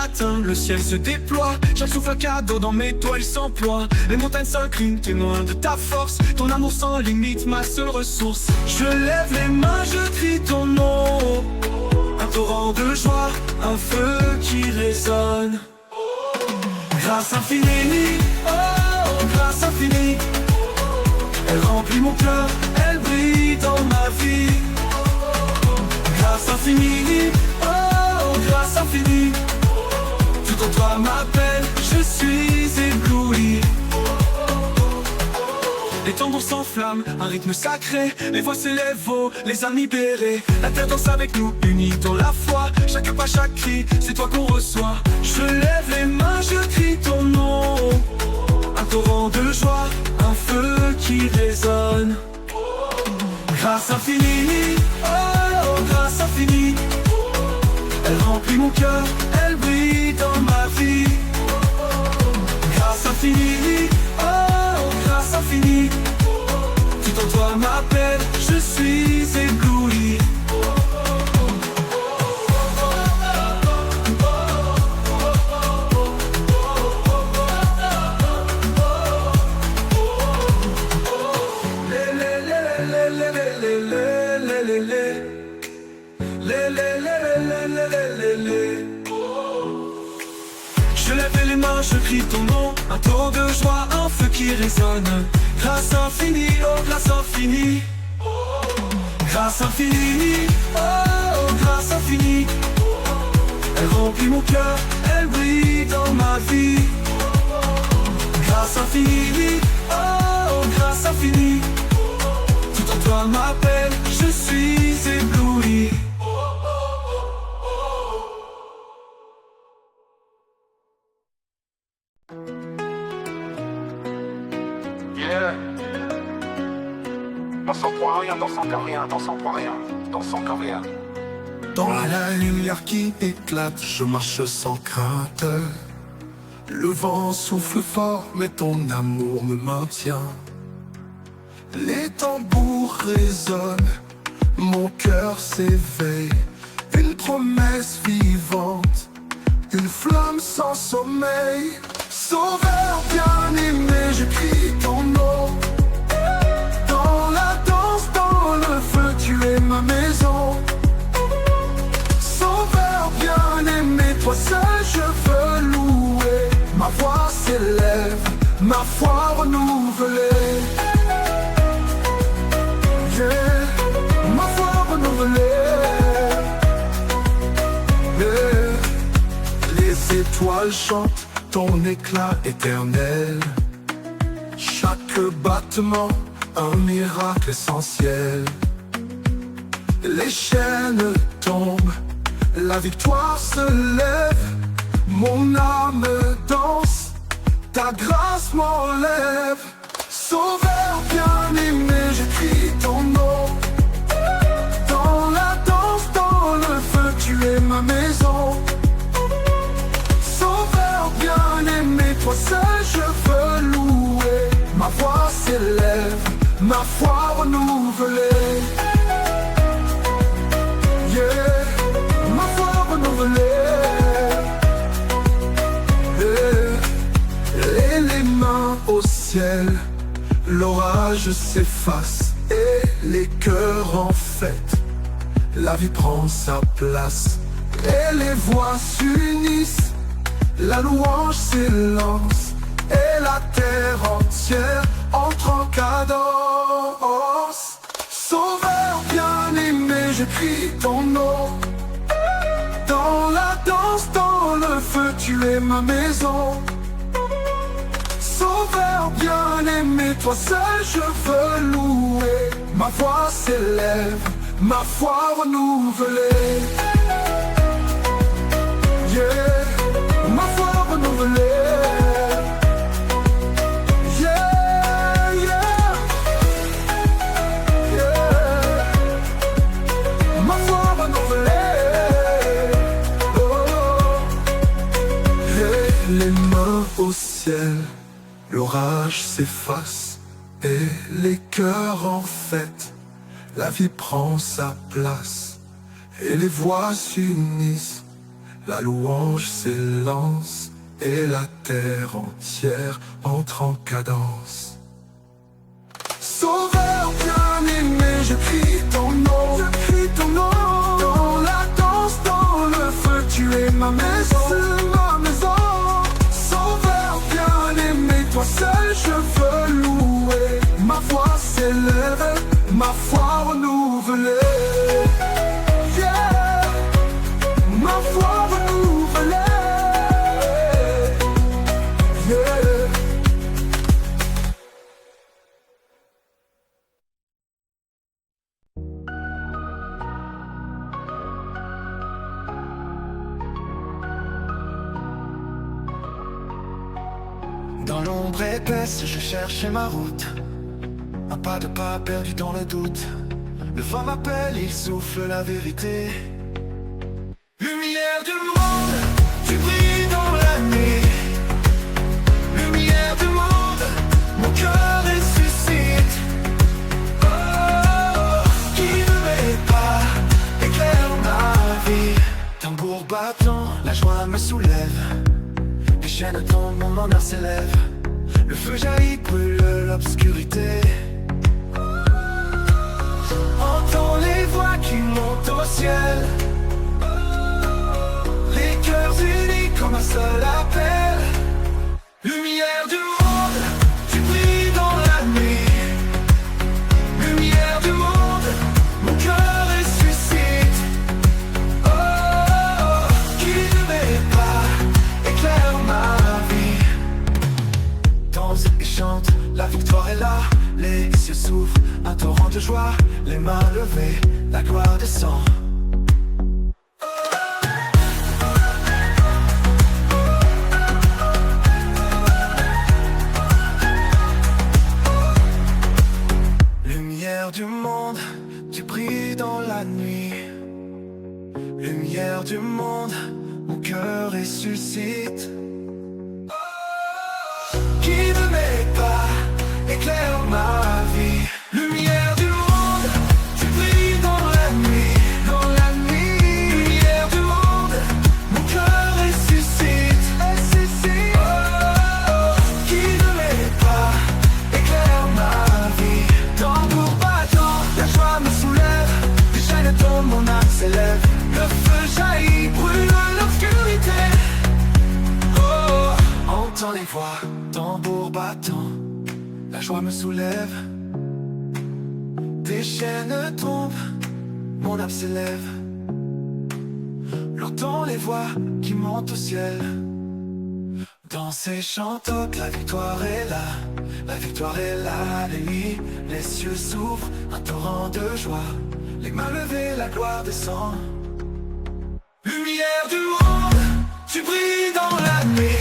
matin, le ciel se déploie. Chaque souffle un cadeau, dans mes doigts il s'emploie. Les montagnes s'inclinent, témoin de ta force. Ton amour sans limite, ma seule ressource. Je lève les mains, je crie ton nom. Un torrent de joie, un feu qui résonne. Grâce infinie, oh, grâce infinie. Elle remplit mon cœur, elle brille dans ma vie. Grâce infinie, oh, grâce infinie. Tout en toi m'appelle, je suis ébloui. Les tambours s'enflamment, un rythme sacré. Les voix s'élèvent haut, les âmes libérées. La terre danse avec nous, unis dans la foi. Chaque pas, chaque cri, c'est toi qu'on reçoit. Je lève les mains, je crie ton nom. Un torrent de joie, un feu qui résonne. Grâce infinie, oh, grâce infinie. Elle remplit mon cœur, elle brille dans ma vie. Grâce infinie, oh, grâce infinie. Tout en toi m'appelle, je suis ébloui. Je lève les mains, je crie ton nom. Un tour de joie, un feu qui résonne. Grâce infinie, oh grâce infinie. Grâce infinie, oh grâce infinie. Elle remplit mon cœur, elle brille dans ma vie. Grâce infinie, oh grâce infinie. Tout en toi m'appelle, je suis ébloui. Yeah. Dans son point rien, dans son cœur rien, dans son point rien, dans son cœur rien. Dans la lumière qui éclate, je marche sans crainte. Le vent souffle fort, mais ton amour me maintient. Les tambours résonnent, mon cœur s'éveille. Une promesse vivante, une flamme sans sommeil. Sauveur bien-aimé, je crie ton nom. Dans la danse, dans le feu, tu es ma maison. Sauveur bien-aimé, toi seul je veux louer. Ma voix s'élève, ma foi renouvelée. Yeah, ma foi renouvelée. Yeah. Les étoiles chantent ton éclat éternel. Chaque battement, un miracle essentiel. Les chaînes tombent, la victoire se lève. Mon âme danse, ta grâce m'enlève. Sauveur bien-aimé, je crie ton nom. Dans la danse, dans le feu, tu es ma maison. Sauveur bien-aimé, toi seul je veux louer. Ma voix s'élève, ma foi renouvelée. Yeah, ma foi renouvelée. Yeah. Et les mains au ciel, l'orage s'efface et les cœurs en fête. La vie prend sa place et les voix s'unissent. La louange s'élance et la terre entière entre en cadence. Sauveur bien-aimé, je crie ton nom. Dans la danse, dans le feu, tu es ma maison. Sauveur bien-aimé, toi seul je veux louer. Ma voix s'élève, ma foi renouvelée. Yeah, ma foi renouvelée. Yeah, yeah, yeah. Ma foi renouvelée. Oh. Et les mains au ciel, l'orage s'efface et les cœurs en fête. La vie prend sa place et les voix s'unissent. La louange s'élance et la terre entière entre en cadence. Sauveur bien-aimé, je crie ton nom, je crie ton nom. Dans la danse, dans le feu, tu es ma maison, ma maison. Sauveur bien-aimé, toi seul je veux louer. Ma voix s'élève, ma foi renouvelée. Yeah, ma foi renouvelée. Yeah. Dans l'ombre épaisse, je cherchais ma route. Un pas de pas perdu dans le doute. Le vent m'appelle, il souffle la vérité. Lumière du monde, tu brilles dans la nuit. Lumière du monde, mon cœur ressuscite. Oh, qui ne m'est pas, éclaire ma vie. Tambour battant, la joie me soulève. Les chaînes tombent, mon honneur s'élève. Le feu jaillit, brûle l'obscurité. Entends les voix qui montent au ciel. Les cœurs unis comme un seul appel. Lumière du monde, tu brilles dans la nuit. Lumière du monde, mon cœur ressuscite. Oh, qui ne m'est pas, éclaire ma vie. Danse et chante, la victoire est là. Les cieux s'ouvrent, un torrent de joie. Les mains levées, la gloire descend. Lumière du monde, tu brilles dans la nuit. Lumière du monde, mon cœur ressuscite. Qui ne m'est pas, éclaire ma vie. Lumière du monde, tu brilles dans la nuit. Dans la nuit, lumière du monde, mon cœur ressuscite. Ressuscite. Oh, qui ne m'est pas, éclaire ma vie. Tambour battant, la joie me soulève. Les chaînes tombent, mon âme s'élève. Le feu jaillit, brûle l'obscurité. Oh, entends les voix, tambour battant. La joie me soulève. Des chaînes tombent, mon âme s'élève. J'entends les voix qui montent au ciel. Dansez, chantote, la victoire est là. La victoire est là, les cieux s'ouvrent, un torrent de joie. Les mains levées, la gloire descend. Lumière du monde, tu brilles dans la nuit.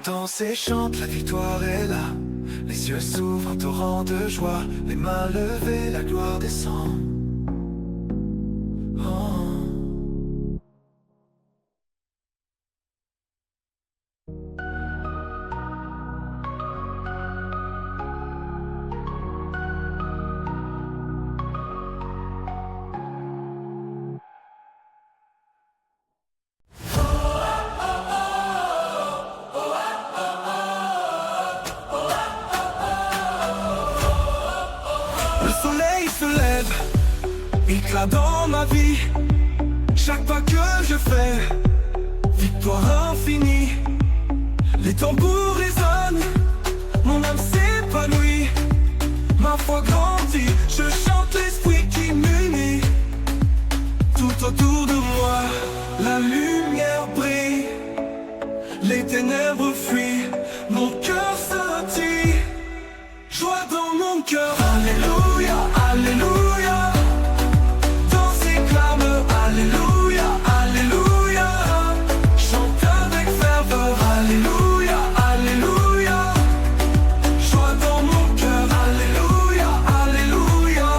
Dansez, chante, la victoire est là. Les yeux s'ouvrent, un torrent de joie. Les mains levées, la gloire descend. Oh. Éclat dans ma vie, chaque pas que je fais, victoire infinie. Les tambours résonnent, mon âme s'épanouit, ma foi grandit, je chante l'esprit qui m'unit. Tout autour de moi, la lumière brille, les ténèbres fuient, mon cœur scintille. Joie dans mon cœur, alléluia, alléluia. Alléluia, alléluia, chante avec ferveur, alléluia, alléluia, joie dans mon cœur, alléluia, alléluia.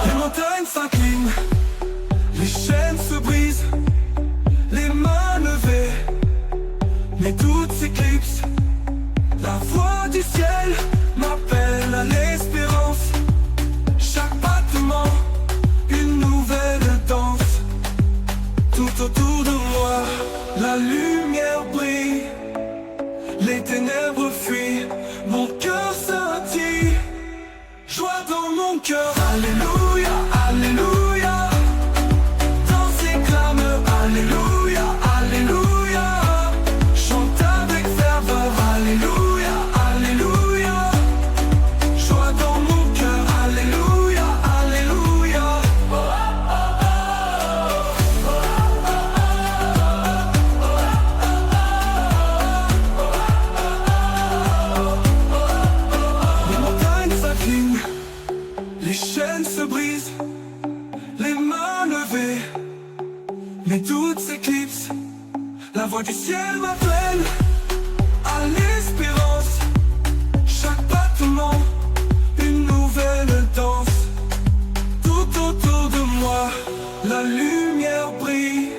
Les montagnes s'inclinent, les chaînes se brisent, voix du ciel m'appelle à l'espérance. Chaque battement, une nouvelle danse. Tout autour de moi, la lumière brille. Les ténèbres fuient, mon cœur scintille. Joie dans mon cœur, alléluia, alléluia. Danse et clame, alléluia, alléluia. Chante avec ferveur, alléluia, alléluia. Joie dans mon cœur, alléluia, alléluia. Les montagnes s'inclinent, les chaînes se brisent, les mains levées, mes doutes s'éclipsent. La voix du ciel m'appelle à l'espérance. Chaque battement, une nouvelle danse. Tout autour de moi, la lumière brille.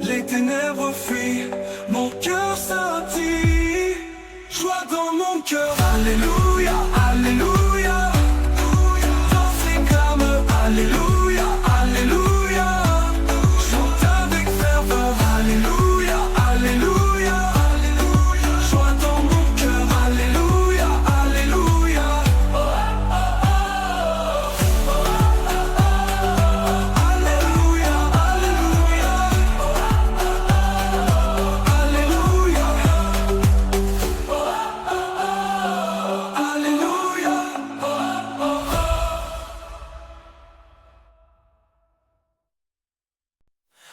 Les ténèbres fuient, mon cœur scintille. Joie dans mon cœur, alléluia, alléluia. Danse et clame, alléluia, alléluia. Chante avec ferveur, alléluia, alléluia. Joie dans mon cœur, alléluia, alléluia. Alléluia, alléluia. Alléluia. Alléluia.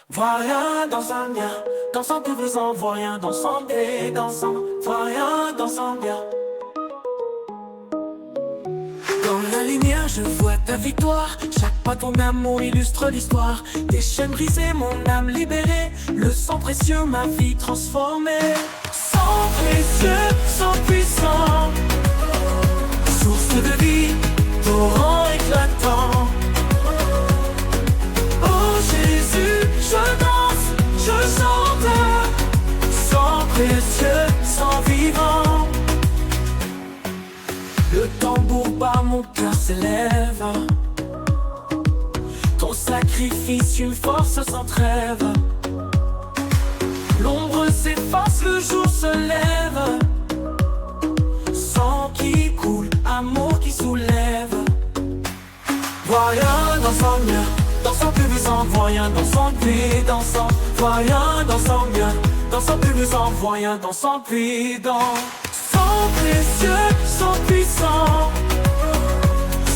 Voyant dans un bien, dansant que vous en voyant, dansant et dansant, voyant dans un bien. Dans la lumière je vois ta victoire, chaque pas ton amour illustre l'histoire. Des chaînes brisées, mon âme libérée, le sang précieux, ma vie transformée. Sang précieux, sang puissant, source de vie, torrent éclatant. Oh Jésus, je danse, je chante, sang précieux, sang vivant. Le tambour bat, mon cœur s'élève. Ton sacrifice, une force sans trêve. L'ombre s'efface, le jour se lève. Sang qui coule, amour qui soulève. Voyant dans son mieux, dansant plus puissant, voyant dans son puits, dansant, voyant dans son mieux, dansant plus puissant, voyant dans son puits, dans sang précieux, sang puissant,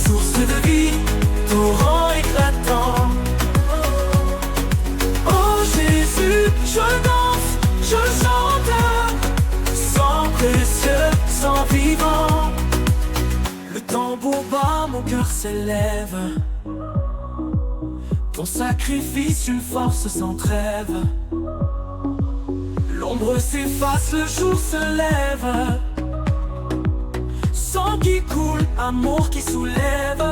source de vie, torrent éclatant. Oh Jésus, je danse, je chante, sang précieux, sang vivant. Le tambour bat, mon cœur s'élève. Ton sacrifice, une force sans trêve. L'ombre s'efface, le jour se lève. Sang qui coule, amour qui soulève.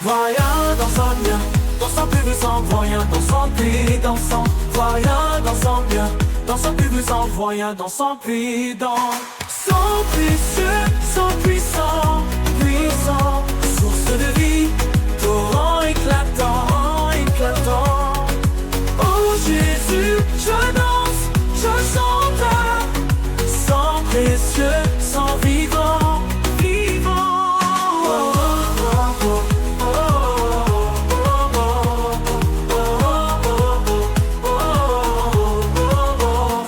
Voyant dans son bien, dansant plus puissant, voyant dans son puits, dansant, voyant dans son bien, dansant plus puissant, voyant dans son puits, dans sang précieux, sang puissant, puissant, source de vie, torrent éclatant, éclatant. Oh Jésus, je danse, je chante, sang précieux, sang vivant, vivant.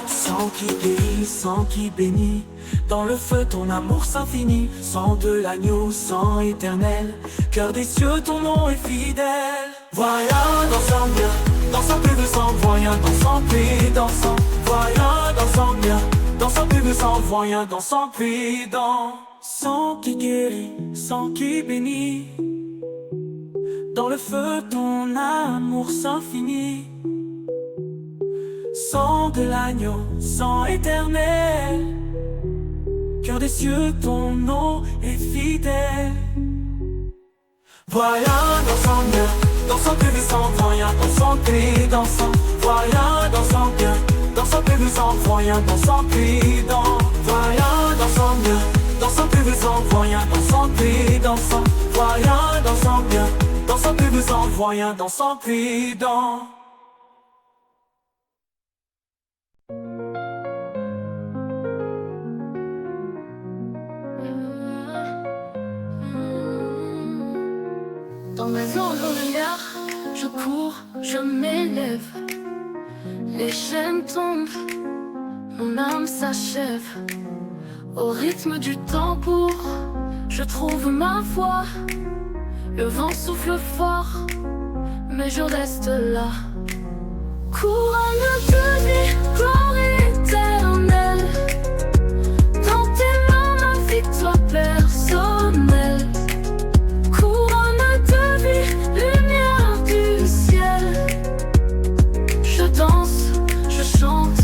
Sang qui guérit, sang qui bénit. Dans le feu, ton amour s'infinit. Sang de l'agneau, sang éternel. Cœur des cieux, ton nom est fidèle. Voyant dans son bien, dansant plus de sang, voyant dans son puits, dansant, voyant dans son bien, dansant plus de sang, voyant dans son puits, dans sang qui guérit, sang qui bénit. Dans le feu, ton amour s'infinit. Sang de l'agneau, sang éternel. Cœur des cieux, ton nom est fidèle. Voyant dans son bien, dans son puits, sans voyant dans son puits, dansant, voyant dans son bien, dans dansant plus dansant, voyant dansant puis dans, voyant dansant bien, dansant plus dansant, voyant dansant puis dansant, voyant dansant bien, dansant plus dansant, voyant dansant puis dans. Dans mes envoleurs, je cours, je m'élève. Les chaînes tombent, mon âme s'achève. Au rythme du tambour, je trouve ma voix. Le vent souffle fort, mais je reste là. Couronne de vie, gloire éternelle. Dans tes mains, ma victoire personnelle. Lumière du ciel, je danse, je chante,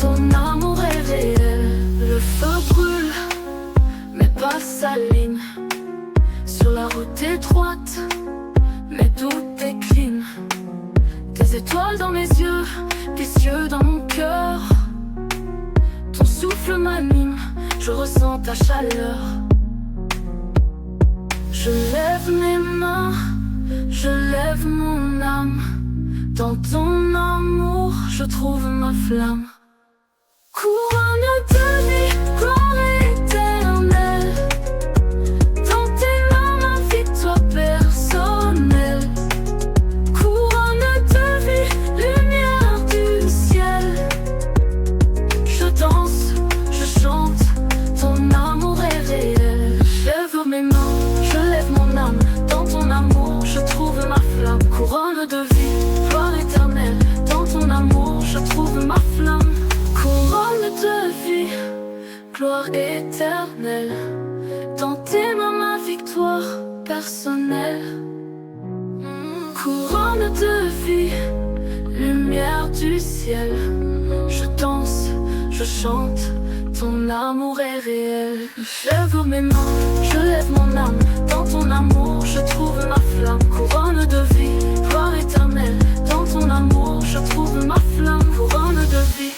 ton amour est réel. Le feu brûle, mais pas s'allume. Sur la route étroite, mais tout décline. Des étoiles dans mes yeux, des cieux dans mon cœur. Ton souffle m'anime, je ressens ta chaleur. Je lève mes mains, je lève mon âme. Dans ton amour, je trouve ma flamme. Couronne de vie, gloire éternelle. Dans tes mains, ma victoire personnelle. Couronne de vie, lumière du ciel. Je danse, je chante, ton amour est réel. Je lève mes mains, je lève mon âme. Dans ton amour, je trouve ma flamme. Couronne de vie, gloire éternelle. Dans ton amour, je trouve ma flamme. Couronne de vie, gloire éternelle. Dans tes mains, ma victoire personnelle. Couronne de vie, lumière du ciel. Je danse, je chante, ton amour est réel. Je lève mes mains, je lève mon âme. Dans ton amour, je trouve ma flamme. Couronne de vie, gloire éternelle. Dans ton amour, je trouve ma flamme. Couronne de vie.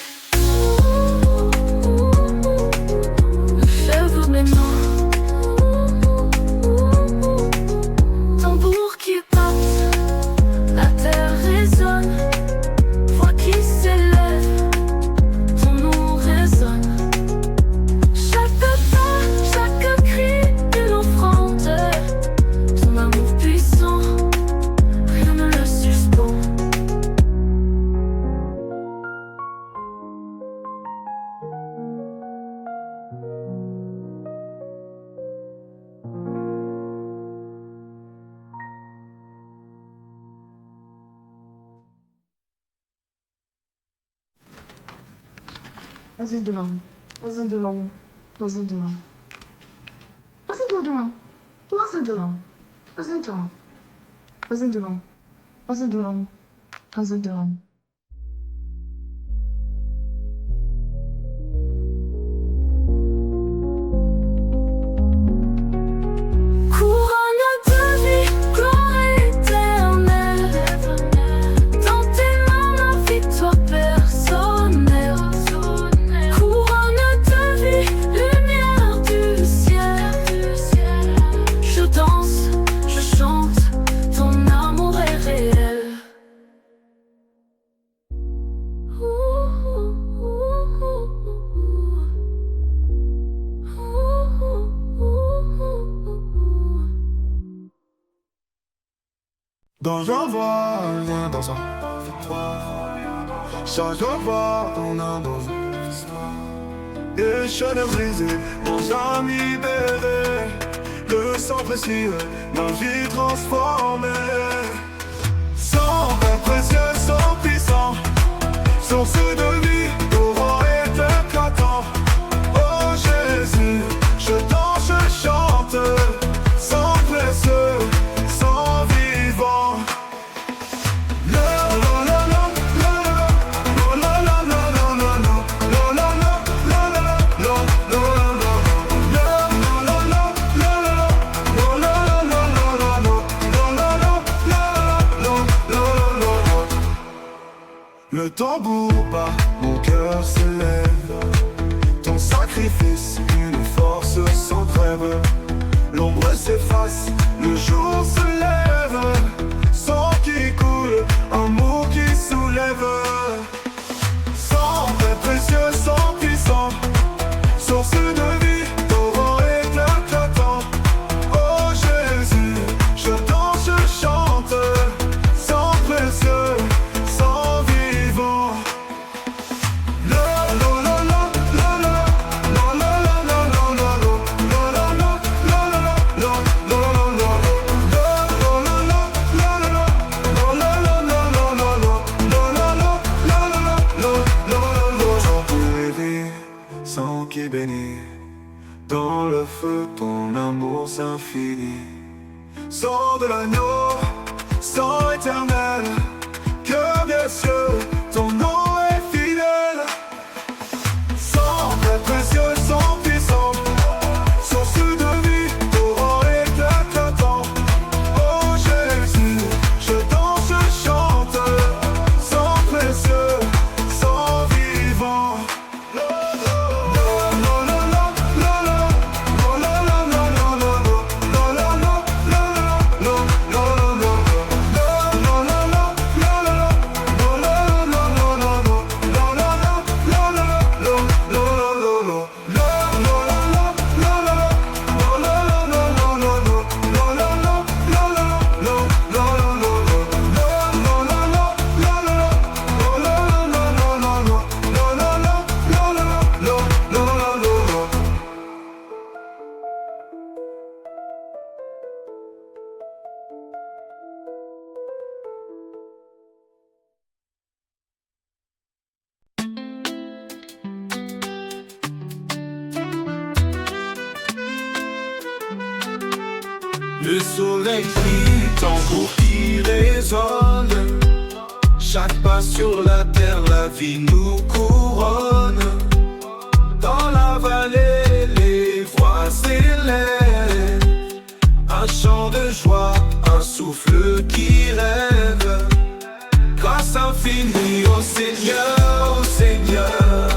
Je lève mes mains. Tambour qui batte, la terre résonne. Voix qui s'élève, ton nom résonne. Chaque pas, chaque cri, une offrande. Ton amour puissant, rien ne le suspend. Vas-y devant, vas-y devant, vas-y devant. Vas-y devant, vas-y devant, vas-y devant, vas-y devant, vas-y devant, vas-y devant. Couronne de vie, gloire éternelle. Dans tes mains, ma victoire personnelle. Couronne de vie, lumière du ciel. Je danse, je chante, ton amour est réel. Dans un voile dansant, chaque fois on a dansé. Et chaînes brisées, nos amis libérés. Le sang précieux, ma vie transformée. Sang précieux, sang puissant, source de vie, torrent et éclatant. Oh Jésus, je danse, je chante, sang précieux, sang vivant. Le tambour bat, mon cœur sacrifice, une force sans trêve. L'ombre s'efface, le jour se lève. Sang qui coule, amour qui soulève. Sang très précieux, sang puissant, source de vie, torrent éclatant. Oh Jésus, je danse, je chante. Sang précieux, sang vivant. Sang qui bénit, dans le feu ton amour s'infinit. Sang de l'agneau, sang éternel, que bien sûr ton nom est fidèle. Sang très précieux, sang puissant, source de vie, torrent éclatant. Oh Jésus, je danse, je chante. Sang précieux, sang vivant. Le soleil brille, tambour qui résonne. Chaque pas sur la terre, la vie nous couronne. Dans la vallée, les voix s'élèvent. Un chant de joie, un souffle qui rêve. Grâce infinie au Seigneur, au Seigneur.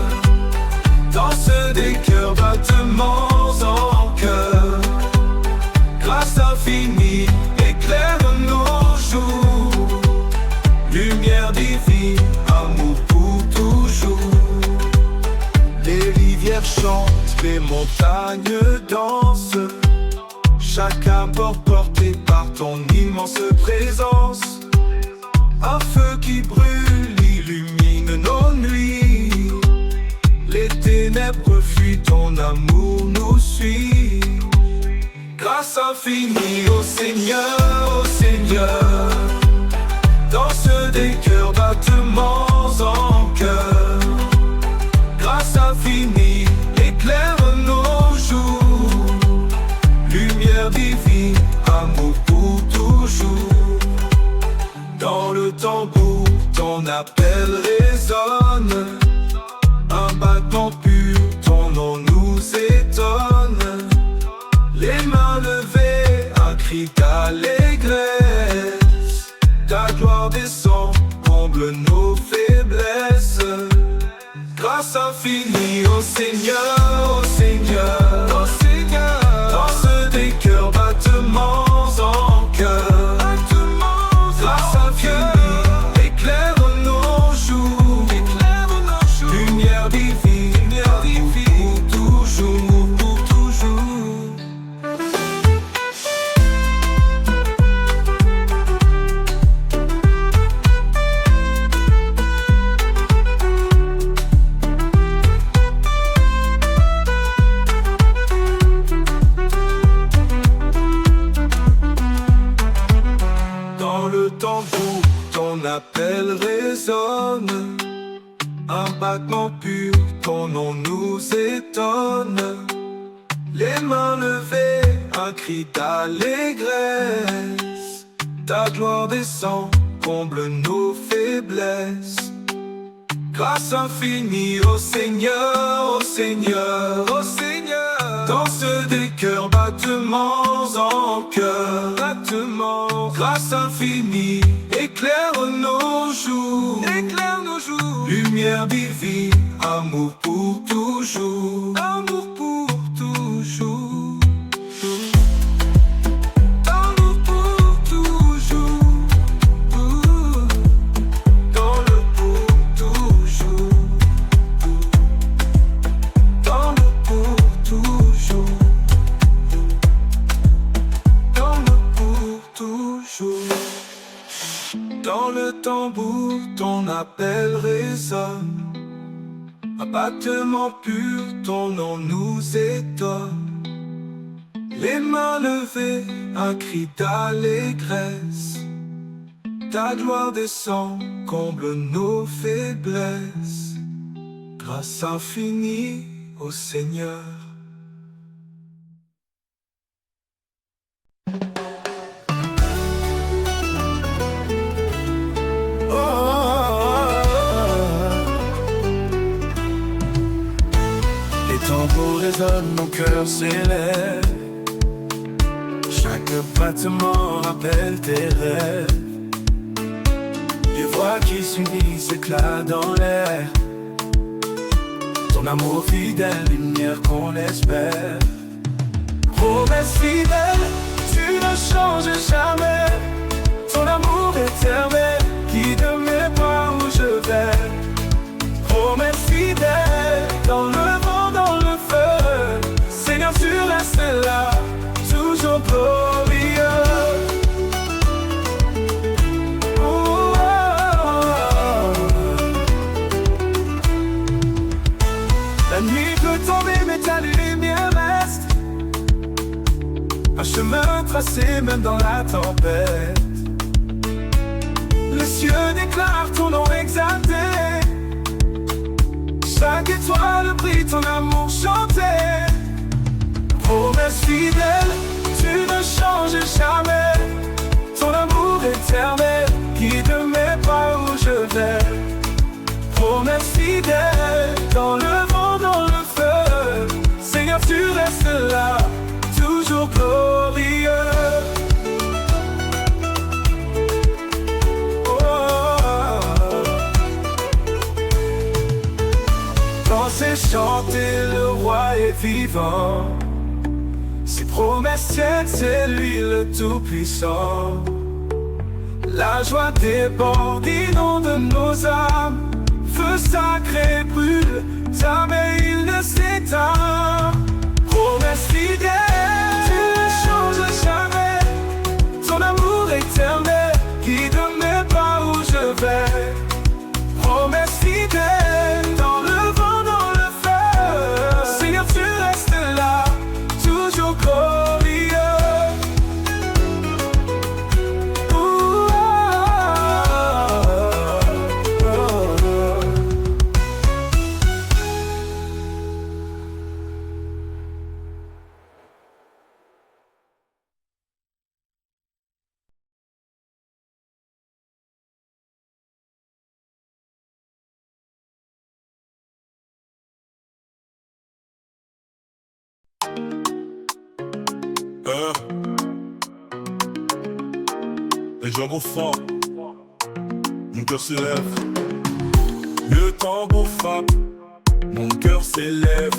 Danse des cœurs, battements en cœur. Grâce infinie, éclaire nos jours. Lumière divine, amour pour toujours. Les rivières chantent, les montagnes dansent. Chaque apport porté par ton immense présence. Un feu qui brûle, illumine nos nuits. Les ténèbres fuient, ton amour nous suit. Grâce infinie au Seigneur, au Seigneur. Danse des cœurs, battements en cœur. Grâce infinie, éclaire nos jours. Lumière divine, amour pour toujours. Dans le tambour, ton appel résonne. Un battement pur, ton nom nous étonne. Les mains levées, un cri d'allégresse. Ta gloire descend, comble nos faiblesses. Grâce infinie au Seigneur, au Seigneur, au Seigneur. Danse des cœurs, battements en cœur. Grâce infinie, éclaire nos jours. Lumière divine, pour toujours, pour toujours. Dans le tambour, ton appel résonne. Un battement pur, ton nom nous étonne. Les mains levées, un cri d'allégresse. Ta gloire descend, comble nos faiblesses. Grâce infinie au Seigneur, au Seigneur, au Seigneur. Danse des cœurs, battements en cœur. Grâce infinie, éclaire nos jours. Lumière divine, Amour pour toujours, amour pour toujours. Amour pour toujours, dans le pour toujours, dans le pour toujours, dans le pour toujours. Dans le tambour, ton appel résonne. Un battement pur, ton nom nous étonne. Les mains levées, un cri d'allégresse. Ta gloire descend, comble nos faiblesses. Grâce infinie au Seigneur. Tambour résonne, mon cœur s'élève. Chaque battement rappelle tes rêves. Les voix qui s'unissent éclatent dans l'air. Ton amour fidèle, lumière qu'on espère. Promesse fidèle, tu ne changes jamais. Ton amour éternel, guide mes pas où je vais. Promesse fidèle, dans le vent, dans le feu. Seigneur, tu restes là, toujours glorieux. Oh, oh, oh. La nuit peut tomber, mais ta lumière reste. Un chemin tracé même dans la tempête. Les cieux déclarent ton nom exalté. Chaque étoile brille, ton amour chanté. Promesse fidèle, tu ne changes jamais. Ton amour éternel guide mes pas où je vais. Promesse fidèle, dans le vent, dans le feu. Seigneur, tu restes là, toujours glorieux. Chanter, le roi est vivant. Ses promesses tiennent, c'est lui le tout-puissant. La joie déborde, inonde nos âmes. Feu sacré brûle, jamais il ne s'éteint. Promesse fidèle, tu ne changes jamais. Ton amour éternel guide mes pas où je vais. Promesse fidèle, dans le vent, Seigneur, tu restes là, toujours glorieux. Oh, oh, oh, oh. Les jambes au fond, mon cœur se lève. Le tambour frappe, mon cœur s'élève.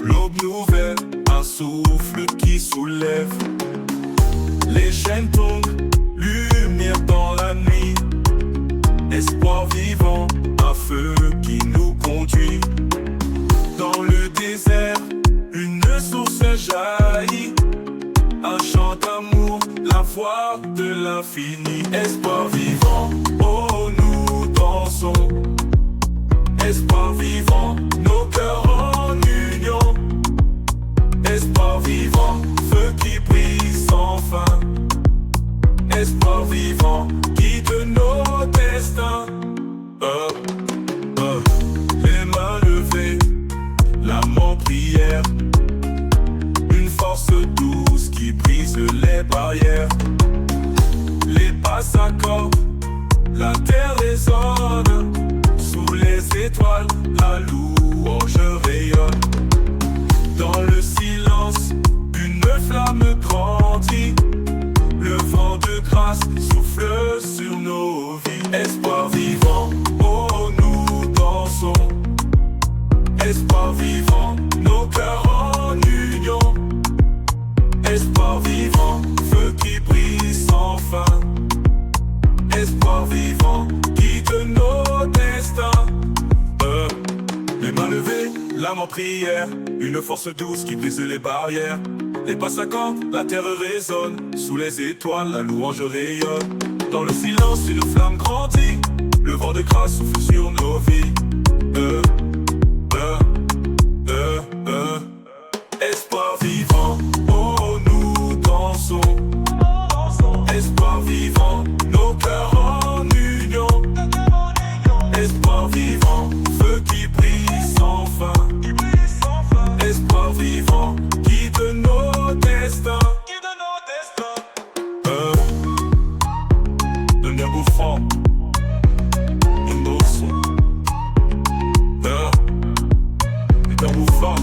L'aube nouvelle, un souffle qui soulève. Les chaînes tombent, lumière dans la nuit. Espoir vivant, un feu qui nous conduit. Dans le désert, une source jaillit. Un chant d'amour, la voix de l'infini. Espoir vivant, oh nous dansons. Espoir vivant, nos cœurs en union. Espoir vivant, feu qui brille sans fin. Espoir vivant, guide nos destins. Les mains levées, l'âme en prière. Une force douce qui brise les barrières. Les pas s'accordent, la terre résonne. Sous les étoiles, la louange rayonne. Dans le silence, une flamme grandit. Le vent de grâce souffle sur nos vies. Espoir vivant, oh nous dansons. vivant, nos cœurs en union. Espoir vivant, feu qui brille sans fin. Espoir vivant, guide nos destins. Les mains levées, l'âme en prière. Une force douce qui brise les barrières. Les pas s'accordent, la terre résonne. Sous les étoiles, la louange rayonne. Dans le silence, une flamme grandit. Le vent de grâce souffle sur nos vies. Espoir vivant, oh nous dansons. Espoir vivant, nos cœurs en union. Espoir vivant, feu qui brille sans fin. Espoir vivant, guide nos destins. Devenir bouffant, innocent. Et un bouffant,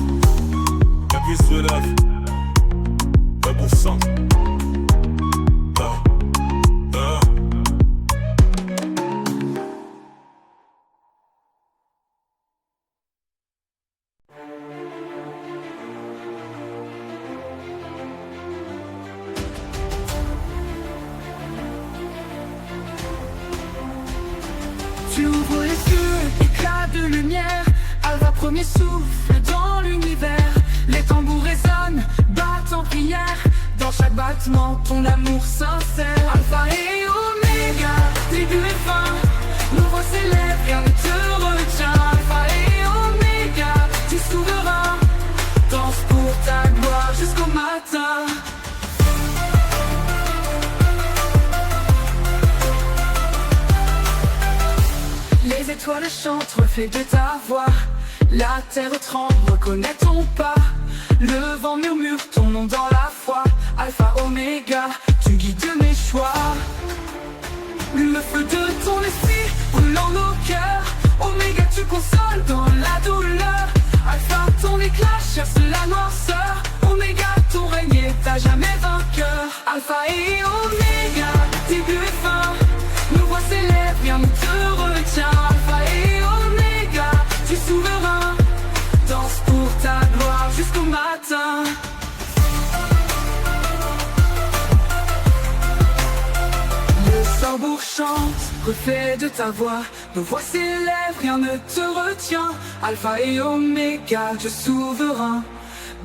la vie se lève. Un bouffant. Tu ouvres les yeux, éclat de lumière. Alpha, premier souffle dans l'univers. Les tambours résonnent, battent en prière. Dans chaque battement, ton amour sincère. Alpha et Oméga, début et fin. Nos voix s'élèvent, rien ne te retient. Alpha et Oméga, tu es souverain. Danse pour ta gloire jusqu'au matin. Les étoiles chantent, reflet de ta voix. La terre tremble, reconnaît ton pas. Le vent murmure ton nom dans la foi. Alpha, Oméga, tu guides mes choix. Le feu de ton esprit brûlant nos cœurs. Oméga, tu consoles dans la douleur. Alpha, ton éclat chasse la noirceur. Oméga, ton règne est à jamais vainqueur. Alpha et Oméga, début et fin. Nos voix s'élèvent, rien ne te retient. Alpha et Oméga, tu es souverain. Danse pour ta gloire jusqu'au matin. Le tambour chante, reflet de ta voix. Nos voix s'élèvent, rien ne te retient. Alpha et Oméga, Dieu souverain.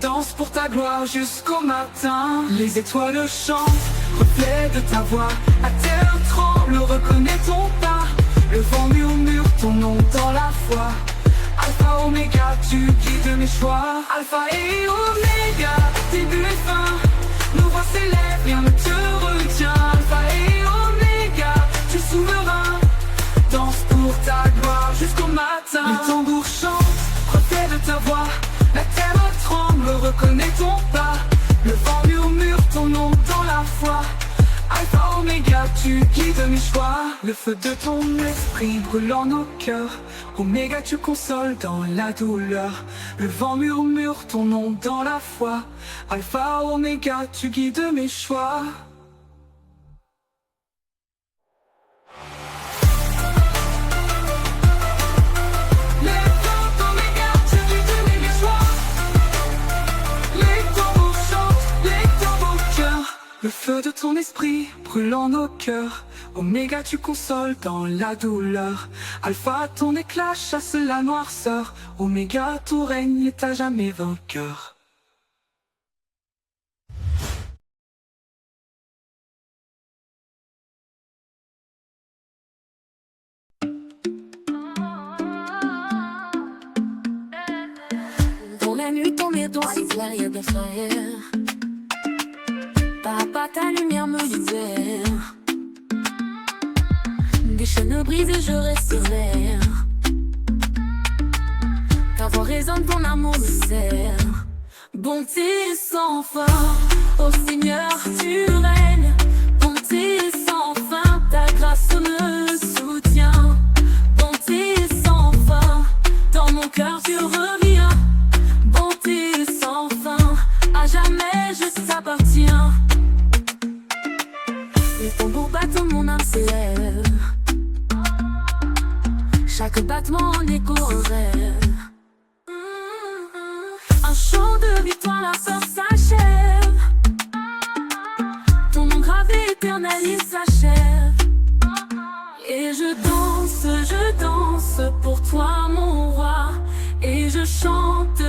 Danse pour ta gloire jusqu'au matin. Les étoiles chantent, reflet de ta voix. La terre tremble, reconnaît ton pas. Le vent murmure ton nom dans la foi. Alpha, Oméga, tu guides mes choix. Alpha et Oméga, début et fin. Nos voix s'élèvent, rien ne te retient. Alpha et Oméga, tu es souverain. Danse pour ta gloire jusqu'au matin. Les tambours chantent, reflet de ta voix. La terre tremble, reconnaît ton pas. Le vent murmure ton nom dans la foi. Alpha, Oméga, tu guides mes choix. Le feu de ton esprit brûlant nos cœurs. Oméga, tu consoles dans la douleur. Le vent murmure ton nom dans la foi. Alpha, Oméga, tu guides mes choix. Le feu de ton esprit brûlant nos cœurs. Oméga, tu consoles dans la douleur. Alpha, ton éclat chasse la noirceur. Oméga, ton règne est à jamais vainqueur. Dans la nuit, ton médon s'éclaire de frère. Papa, ta lumière me libère. Des chaînes brisées, je respirais. Ta voix résonne, ton amour me sert. Bonté sans fin, ô Seigneur, tu règnes. Bonté sans fin, ta grâce me soutient. Bonté sans fin, dans mon cœur tu reviens. Bonté sans fin, à jamais je t'appartiens. Les tambours battent, mon âme s'élève. Chaque battement en écho un rêve. chant de victoire, la peur s'achève. Ton nom gravé éternel, il s'achève. Et je danse pour toi mon roi. Et je chante,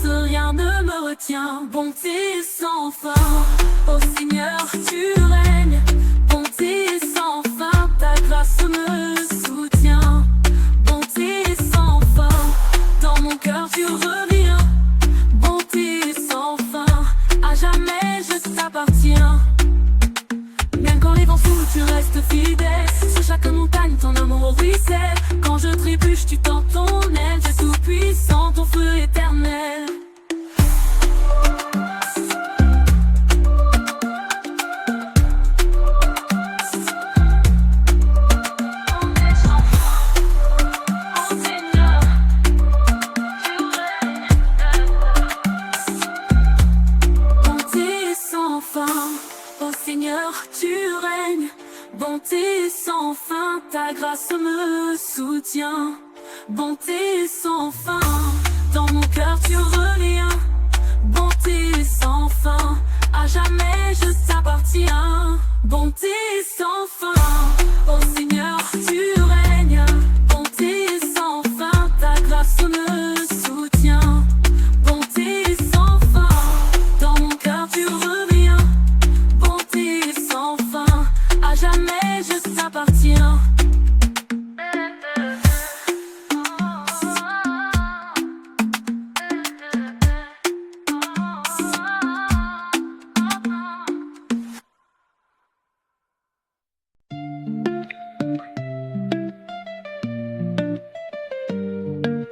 rien ne me retient. Bonté sans fin, ô Seigneur, tu règnes. Bonté sans fin, ta grâce me soutient. Bonté sans fin, dans mon cœur tu reviens. Bonté sans fin, à jamais je t'appartiens. Même quand les vents soufflent, tu restes fidèle. Sur chaque montagne, ton amour ruisselle. Quand je trébuche, tu tends ton aile. Tu es tout puissant, ton feu éternel. Bonté sans fin, ô Seigneur, tu règnes. Bonté sans fin, ta grâce me soutient. Bonté sans fin, dans mon cœur tu reviens. Bonté sans fin, à jamais je t'appartiens. Bonté sans fin, ô Seigneur, tu règnes. Bonté sans fin, ta grâce me soutient. Bonté sans fin, dans mon cœur tu reviens. Bonté sans fin, à jamais je t'appartiens.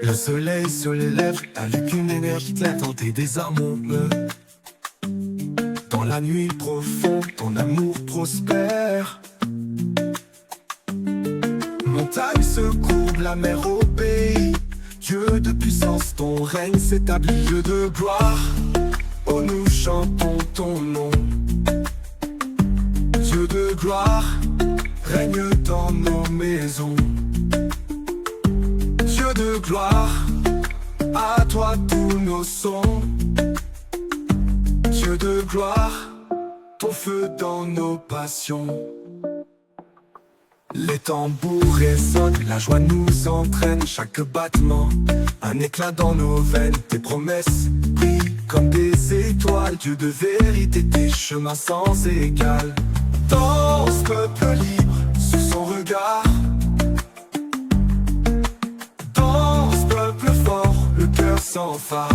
Le soleil se lève avec une énergie éclatante et des amoureux. Dans la nuit profonde, ton amour prospère. Montagne se courbe, la mer obéit. Dieu de puissance, ton règne s'établit. Dieu de gloire, oh nous chantons ton nom. Dieu de gloire, règne dans nos maisons. Dieu de gloire, à toi tous nos sons. Dieu de gloire, ton feu dans nos passions. Les tambours résonnent, la joie nous entraîne. Chaque battement, un éclat dans nos veines. Tes promesses brillent comme des étoiles. Dieu de vérité, tes chemins sans égal. Danse, peuple libre, sous son regard. Danse, peuple fort, le cœur sans phare.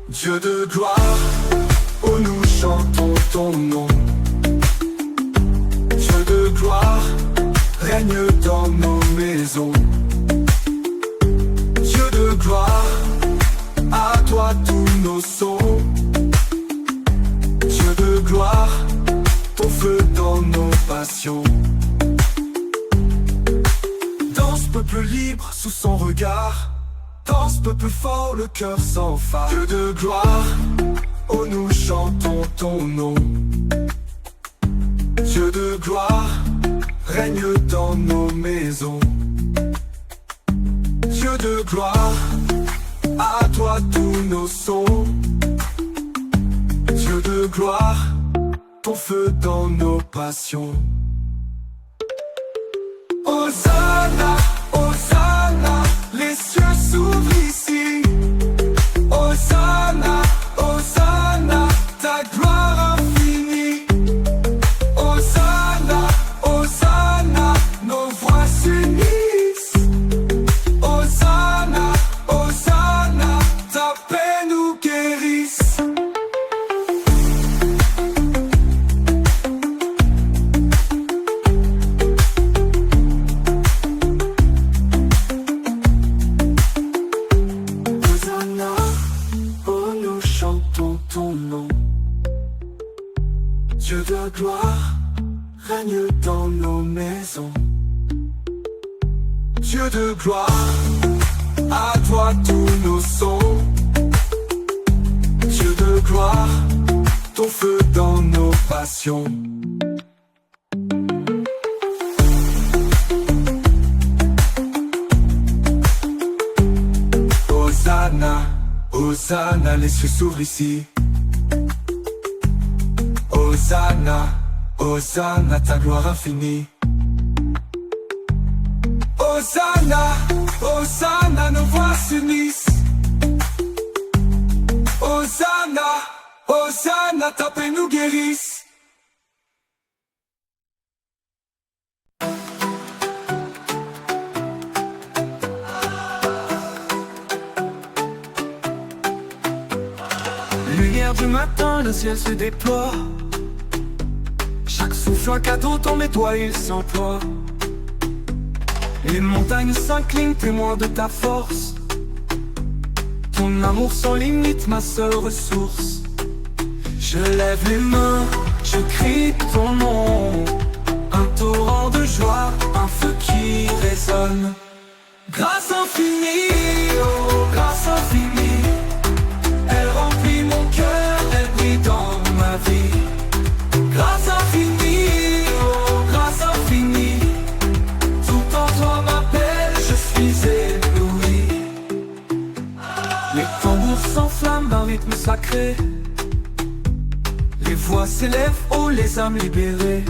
Dieu de gloire, oh nous chantons ton nom. Dieu de gloire, règne dans nos maisons. Dieu de gloire, à toi tous nos sons. Dieu de gloire, ton feu dans nos passions. Danse peuple libre sous son regard. Danse peuple fort, le cœur sans phare. Dieu de gloire, oh nous chantons ton nom. Dieu de gloire, règne dans nos maisons. Dieu de gloire, à toi tous nos sons. Dieu de gloire, ton feu dans nos passions. Hosanna, Hosanna, les cieux s'ouvrent ici. Hosanna, Hosanna, ta gloire infinie. Hosanna, Hosanna, nos voix s'unissent. Hosanna, Hosanna, ta paix nous guérisse. Hosanna, oh nous chantons ton nom. Dieu de gloire, règne dans nos maisons. Dieu de gloire, à toi tous nos sons. Dieu de gloire, ton feu dans nos passions. Hosanna, Hosanna, les cieux s'ouvrent ici. Hosanna, Hosanna, ta gloire infinie. Hosanna, Hosanna, nos voix s'unissent. Hosanna, Hosanna, ta paix nous guérisse. Lumière du matin, le ciel se déploie. Chaque souffle un cadeau, ton étoile il s'emploie. Les montagnes s'inclinent, témoins de ta force. Ton amour sans limite, ma seule ressource. Je lève les mains, je crie ton nom. Un torrent de joie, un feu qui résonne. Grâce infinie, oh grâce infinie. Elle remplit mon cœur, elle brille dans ma vie. Grâce infinie, oh grâce infinie. Tout en toi m'appelle, je suis ébloui. Les tambours s'enflamment d'un rythme sacré. Les voix s'élèvent, oh les âmes libérées.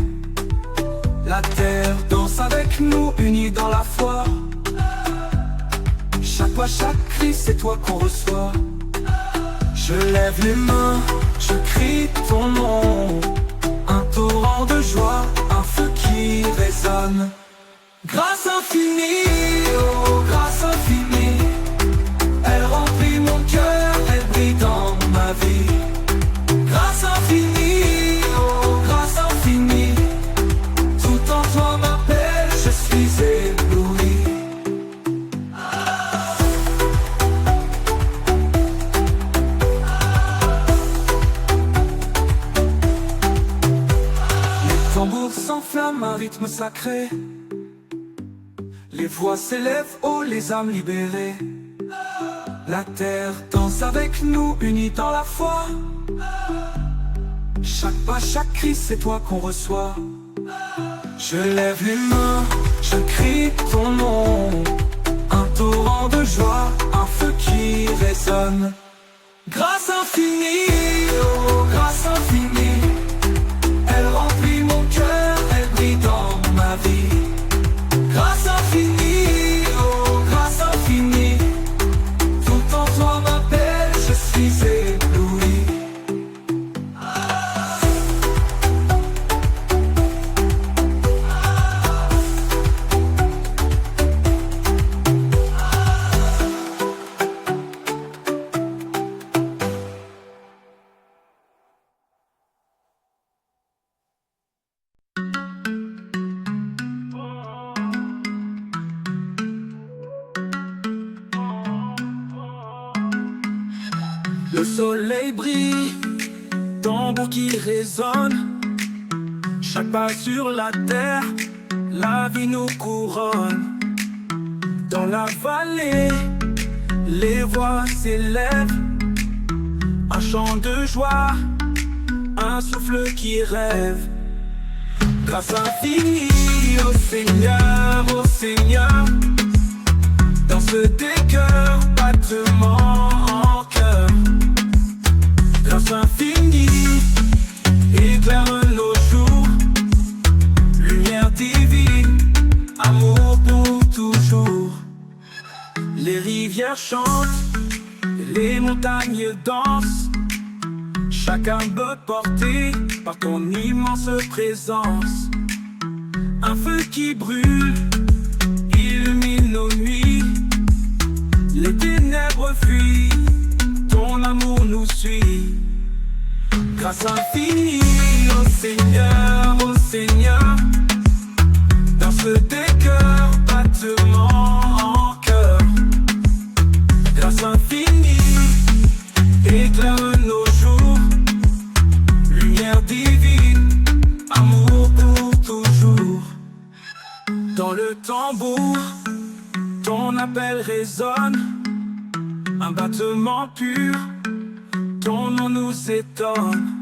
La terre danse avec nous, unis dans la foi. Chaque pas, chaque cri, c'est toi qu'on reçoit. Je lève les mains, je crie ton nom. Un torrent de joie, un feu qui résonne. Grâce infinie, oh grâce infinie. Elle remplit mon cœur, elle brille dans ma vie. Grâce infinie, oh grâce infinie. Tout en toi m'appelle, je suis ébloui. Les tambours s'enflamment, un rythme sacré. Les voix s'élèvent, oh les âmes libérées. La terre danse avec nous, unis dans la foi. Chaque pas, chaque cri, c'est toi qu'on reçoit. Je lève les mains, je crie ton nom. Un torrent de joie, un feu qui résonne. Grâce infinie, oh grâce infinie. Elle remplit mon cœur, elle brille dans ma vie. Grâce infinie, oh grâce infinie. Tout en toi m'appelle, je suis ébloui. Le soleil brille, tambour qui résonne. Chaque pas sur la terre, la vie nous couronne. Dans la vallée, les voix s'élèvent. Un chant de joie, un souffle qui rêve. Grâce infinie au Seigneur, au Seigneur. Dans ce cœurs, battement en cœur. Grâce infinie, éclaire nos jours. Lumière divine, amour pour toujours. Les rivières chantent, les montagnes dansent. Chacun peut porter par ton immense présence. Un feu qui brûle, illumine nos nuits. Les ténèbres fuient, ton amour nous suit. Grâce infinie au Seigneur, au Seigneur. Dans ce cœurs, battement en cœur. Grâce infinie, éclaire nos jours. Lumière divine, amour pour toujours. Dans le tambour, ton appel résonne. Un battement pur, ton nom nous étonne.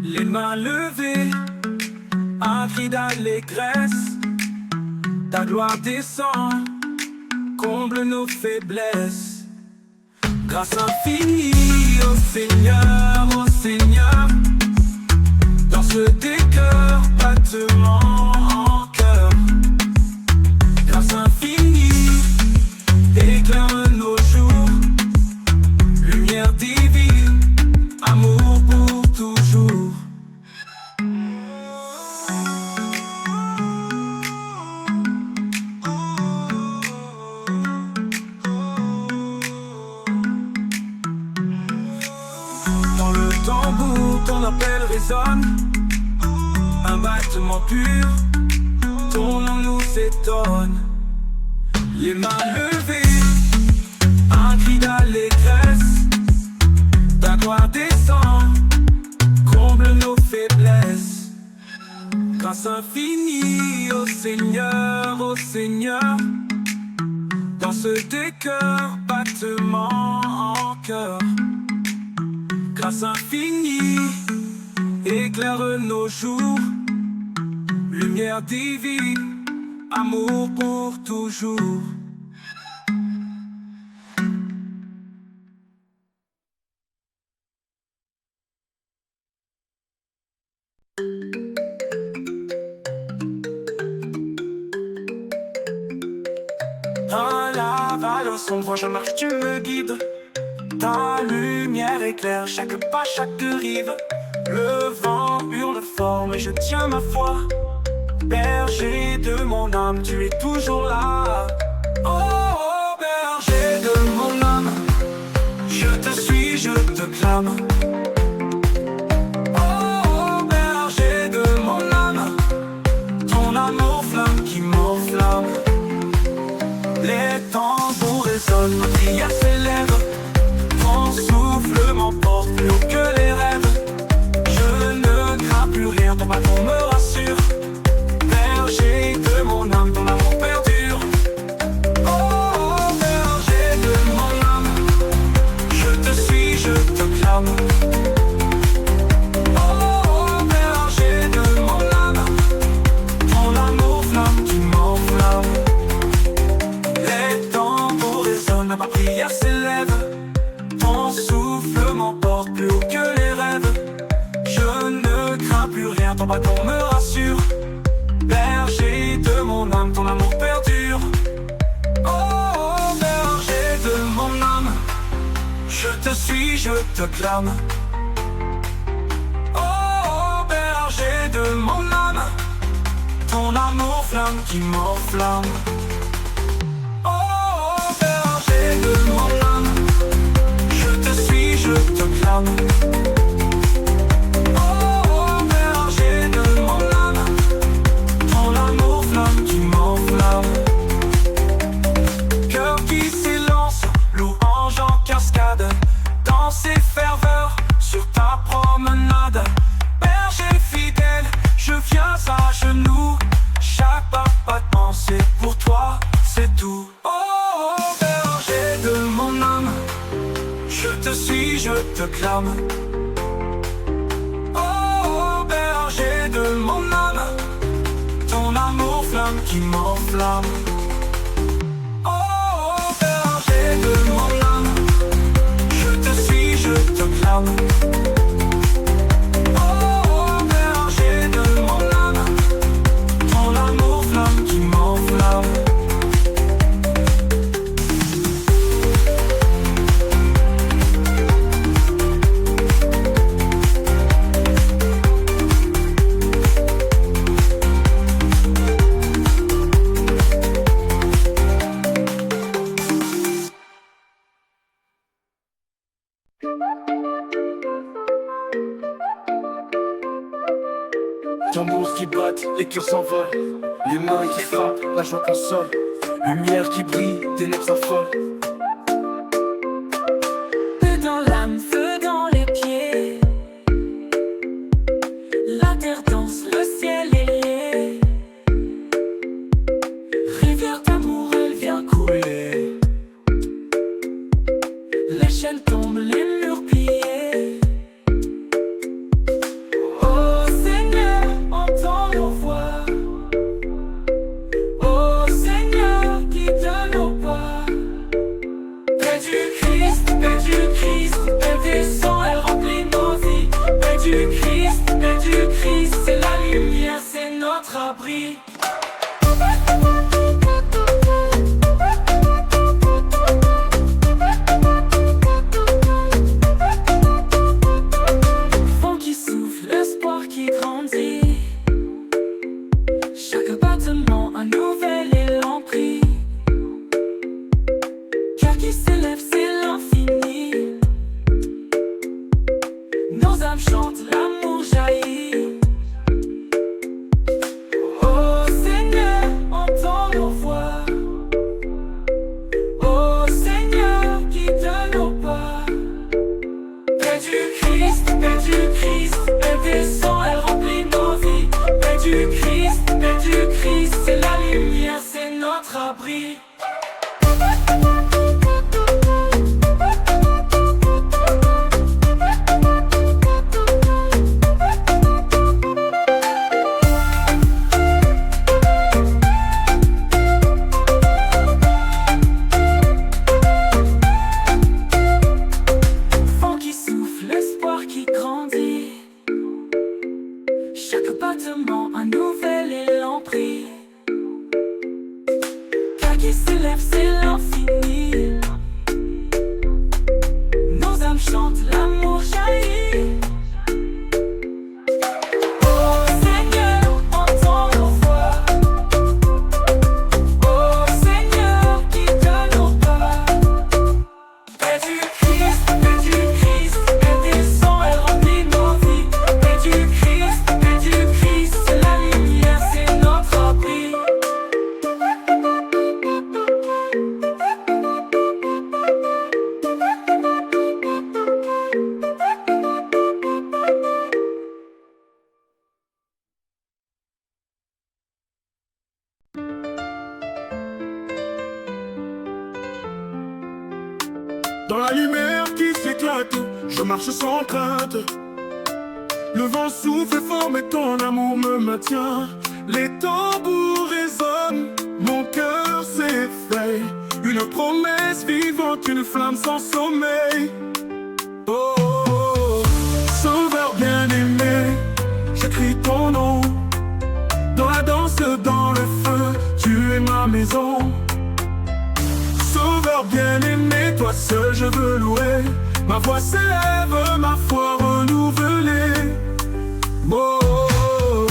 Les mains levées, un cri d'allégresse. Ta gloire descend, comble nos faiblesses. grâce infinie au Seigneur, dans ce décor, battement en cœur. Grâce infinie, éclaire nos jours, lumière divine, amour pour toujours. Dans le tambour, ton appel résonne, un battement pur, ton nom nous étonne. Les mains levées, un cri d'allégresse, ta gloire descend, comble nos faiblesses. Grâce infinie au Seigneur, dans ce décor, battement en cœur. Grâce infinie, éclaire nos jours, lumière divine, amour pour toujours. Dans la vallée sombre, je marche, tu me guides. Ta lumière éclaire chaque pas, chaque rive. Le vent hurle fort, mais je tiens ma foi. Berger de mon âme, tu es toujours là. Oh, berger de mon âme, je te suis, je te clame. Oh, berger de mon âme, ton amour flamme qui m'enflamme. Les tambours résonnent, ma prière s'élève. Ton souffle m'emporte plus haut que les rêves. Je ne crains plus rien, ton bâton me rassure. Berger de mon âme, ton amour perdure. Oh, berger de mon âme, je te suis, je te clame. Oh, berger de mon âme, ton amour flamme qui m'enflamme. Les tambours résonnent, ma prière s'élève. Ton souffle m'emporte plus haut que les rêves. Je ne crains plus rien, ton bâton me rassure. Berger de mon âme, ton amour perdure. Oh, berger de mon âme, je te suis, je te clame. Oh, berger de mon âme, ton amour flamme qui m'enflamme. Oh, berger de mon âme, je te suis, je te clame. Oh, berger de mon âme, ton amour flamme qui m'enflamme. Cœur qui s'élance, louange en cascade, dans ses ferveurs, sur ta promenade. Berger fidèle, je viens à genoux, chaque battement c'est pour toi, c'est tout. Oh, berger de mon âme, je te suis, je te clame. Oh, berger de mon âme, ton amour flamme qui m'enflamme. Oh, berger de mon âme, je te suis, je te clame. Oh, berger de mon âme, ton amour flamme qui m'enflamme. Tambours qui battent, les cœurs s'envolent, les mains qui frappent, la joie console. Lumière qui brille, ténèbres s'affolent. Feu dans l'âme, feu dans les pieds. La terre danse, le ciel est lié. Rivière d'amour, elle vient couler. L'échelle tombe, les murs pliés. Oh Seigneur, entends nos voix. Oh Seigneur, guide nos pas. Paix du Christ, paix du paix du Christ, elle descend, elle remplit nos vies. Paix du Christ, c'est la lumière, c'est notre abri. Vent qui souffle, l'espoir qui grandit. Chaque battement, un nouvel élan pris. Car qui s'élève, c'est l'infini. Nos âmes chantent, l'amour jaillit. Oh Seigneur, entends nos voix. Oh Seigneur, guide nos pas. Paix du Christ, elle descend, elle remplit nos vies. Paix du Christ, c'est la lumière, c'est notre abri. Dans la lumière qui s'éclate, je marche sans crainte. Le vent souffle fort mais ton amour me maintient. Les tambours résonnent, mon cœur s'effraie. Une promesse vivante, une flamme sans sommeil. Oh, oh, oh. Sauveur bien-aimé, j'écris ton nom. Dans la danse, dans le feu, tu es ma maison. Sauveur bien-aimé, toi seul je veux louer. Ma voix s'élève, ma foi renouvelée. Oh, oh, oh.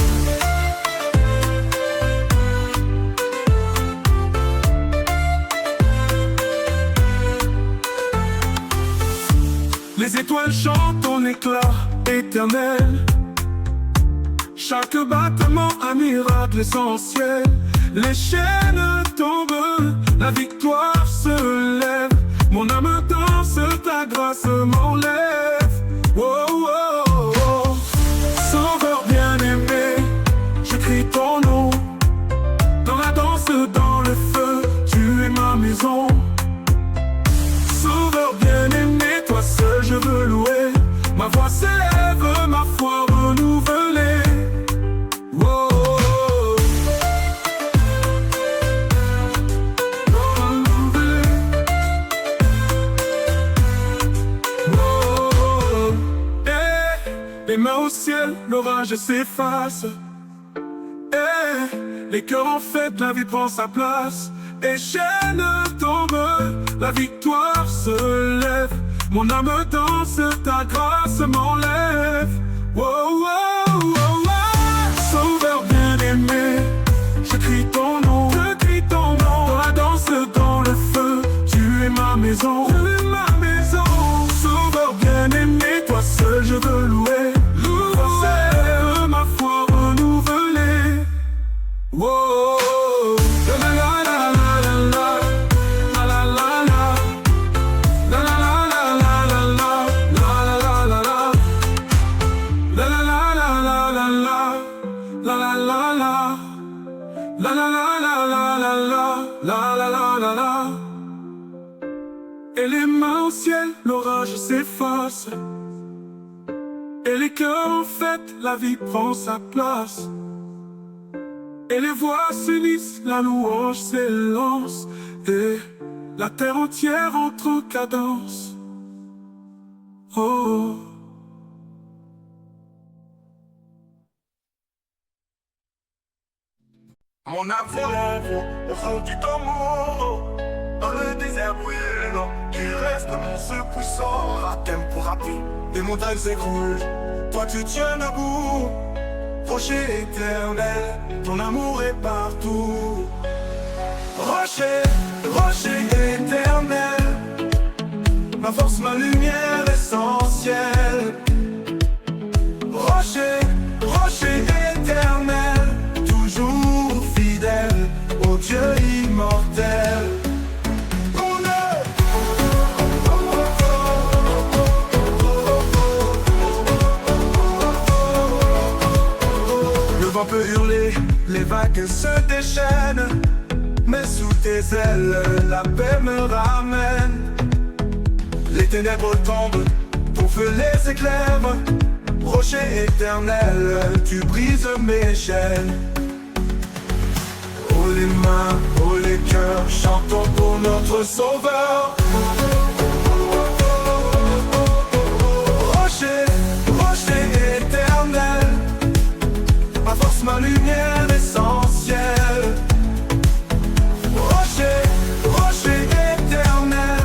Les étoiles chantent ton éclat éternel. Chaque battement un miracle essentiel. Les chaînes tombent, la victoire se lève. Mon âme danse, ta grâce m'enlève. Oh, oh, oh, oh. Sauveur bien-aimé, j'écris ton nom. Dans la danse, dans le feu, tu es ma maison. Sauveur bien-aimé, toi seul je veux louer. Ma voix s'élève, ma foi renouvelée. Oh, oh, oh. Renouvelée. Oh, oh, oh. Eh, les mains au ciel, l'orage s'efface. Eh, les cœurs en fête, la vie prend sa place. Les chaînes tombent, la victoire se lève. Mon âme danse, ta grâce m'enlève. Oh, oh, oh, oh. Sauveur bien-aimé, je crie ton nom, je crie ton nom. Dans la danse, dans le feu, tu es ma maison, tu es ma maison. Sauveur bien-aimé, toi seul je veux louer. Louer, ma foi renouvelée. Oh, oh, oh. La la la la la la. La la la la. La la la la la la la. La la la la la. La la la la la la la. La la la la. La la la la la la la. La la la la la. Et les mains au ciel, l'orage s'efface. Et les cœurs en fête, la vie prend sa place. Et les voix s'unissent, la louange s'élance. Et la terre entière entre en cadence. Oh. Mon âme s'élève au fond du tambour. Dans le désert brûlant, tu restes mon seul puissant. Ratem pour rapide, les montagnes s'écroulent. Toi tu tiens debout, rocher éternel, ton amour est partout. Rocher, rocher éternel, ma force, ma lumière essentielle. Rocher, rocher éternel, toujours fidèle au Dieu immortel. les vagues se déchaînent, mais sous tes ailes, la paix me ramène. Les ténèbres tombent, ton feu les éclaire. Rocher éternel, tu brises mes chaînes. Oh les mains, oh les cœurs, chantons pour notre sauveur. Rocher, rocher éternel, ma force, ma lumière essentielle. Rocher, rocher éternel,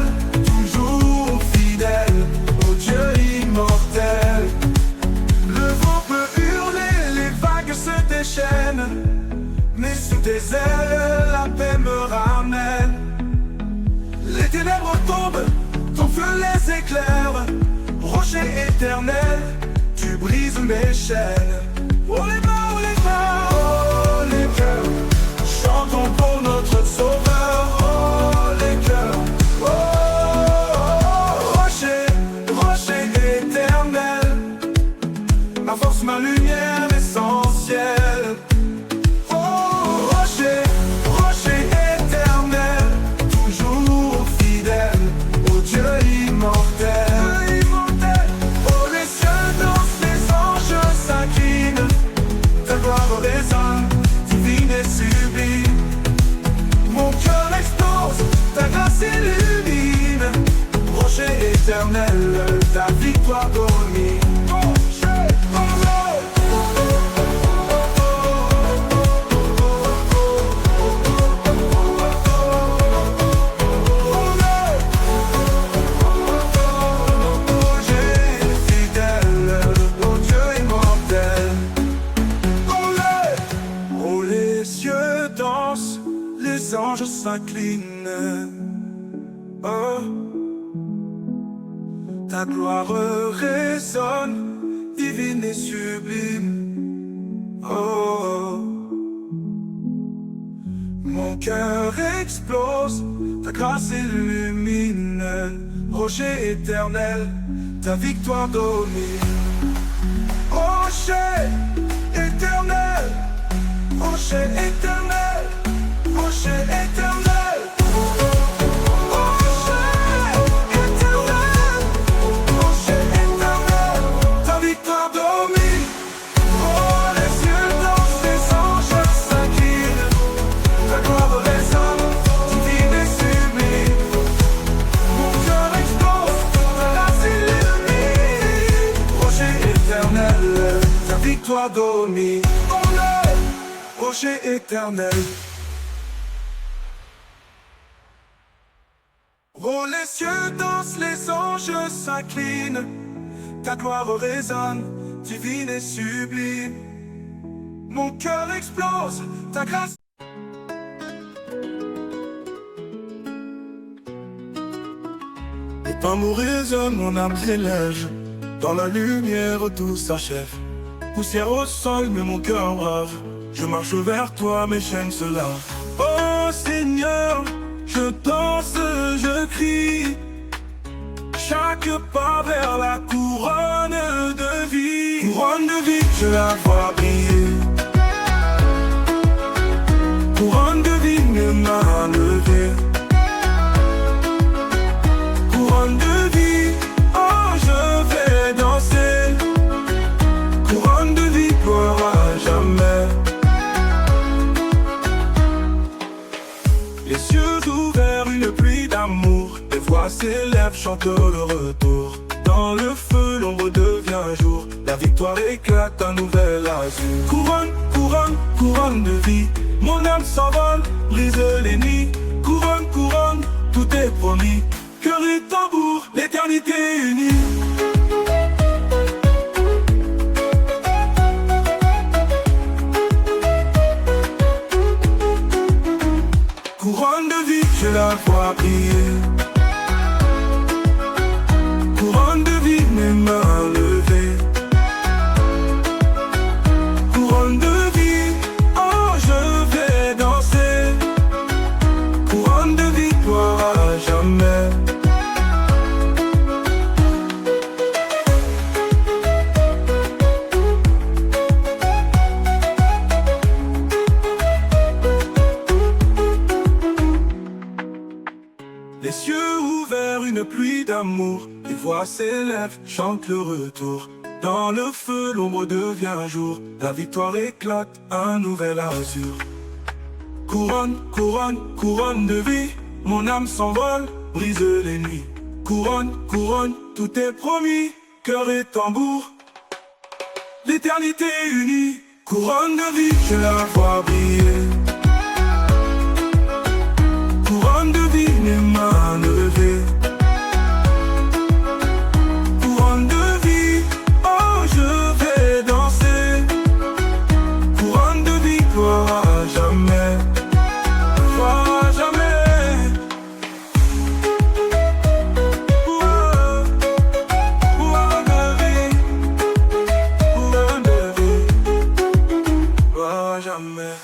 toujours fidèle au Dieu immortel. Le vent peut hurler, les vagues se déchaînent, mais sous tes ailes, la paix me ramène. Les ténèbres tombent, ton feu les éclaire. Rocher éternel, tu brises mes chaînes. Oh les mains, oh les mains, oh les cœurs, chantons pour notre sauveur. Oh les cœurs, oh rocher, rocher éternel, ma force, ma lumière essentielle. Oh rocher, rocher éternel, toujours fidèle au Dieu immortel. Résonne, divine et sublime. Mon cœur explose, ta grâce illumine. Rocher éternel, ta victoire domine. Les anges s'inclinent, oh, ta gloire résonne, divine et sublime, oh, mon cœur explose, ta grâce illumine. Rocher éternel, ta victoire domine. Rocher éternel, rocher éternel, rocher éternel, rocher éternel, ta victoire domine. Oh les cieux dansent, les anges s'inclinent, ta gloire résonne, divine et sublime. Mon cœur explose, ta grâce illumine. Rocher éternel, ta victoire domine. Oh rocher éternel. Oh les cieux dansent, les anges s'inclinent, ta gloire résonne, divine et sublime. Mon cœur explose, ta grâce. Et ton amour résonne, mon âme s'élève, dans la lumière tout s'achève. Poussière au sol, mais mon cœur brave, je marche vers toi, mes chaînes se lavent. Oh Seigneur, je danse, je crie, chaque pas vers la couronne de vie. Couronne de vie, je la vois briller. Couronne de vie, mes mains levées. Couronne de vie, oh je vais danser. Couronne de vie, gloire à jamais. Les yeux ouverts, une pluie d'amour, des voix s'élèvent, chantent le retour. Dans le feu, l'ombre devient jour, la victoire éclate, un nouvel azur. Couronne, couronne, couronne de vie, mon âme s'envole, brise les nids. Couronne, couronne, tout est promis, cœur et tambour, l'éternité unie. Couronne de vie, je la vois briller. Couronne de vie, mes mains levées. Couronne de vie, oh je vais danser. Couronne de vie, gloire à jamais. voix s'élève, chante le retour. Dans le feu, l'ombre devient jour. La victoire éclate, un nouvel azur. Couronne, couronne, couronne de vie. Mon âme s'envole, brise les nuits. Couronne, couronne, tout est promis. Cœur et tambour, l'éternité unie. Couronne de vie, je la vois briller. Couronne de vie, mes mains levées. Couronne de vie, oh je vais danser. Couronne de vie, gloire à jamais. Gloire à jamais. Couronne de vie, couronne de vie, gloire à jamais.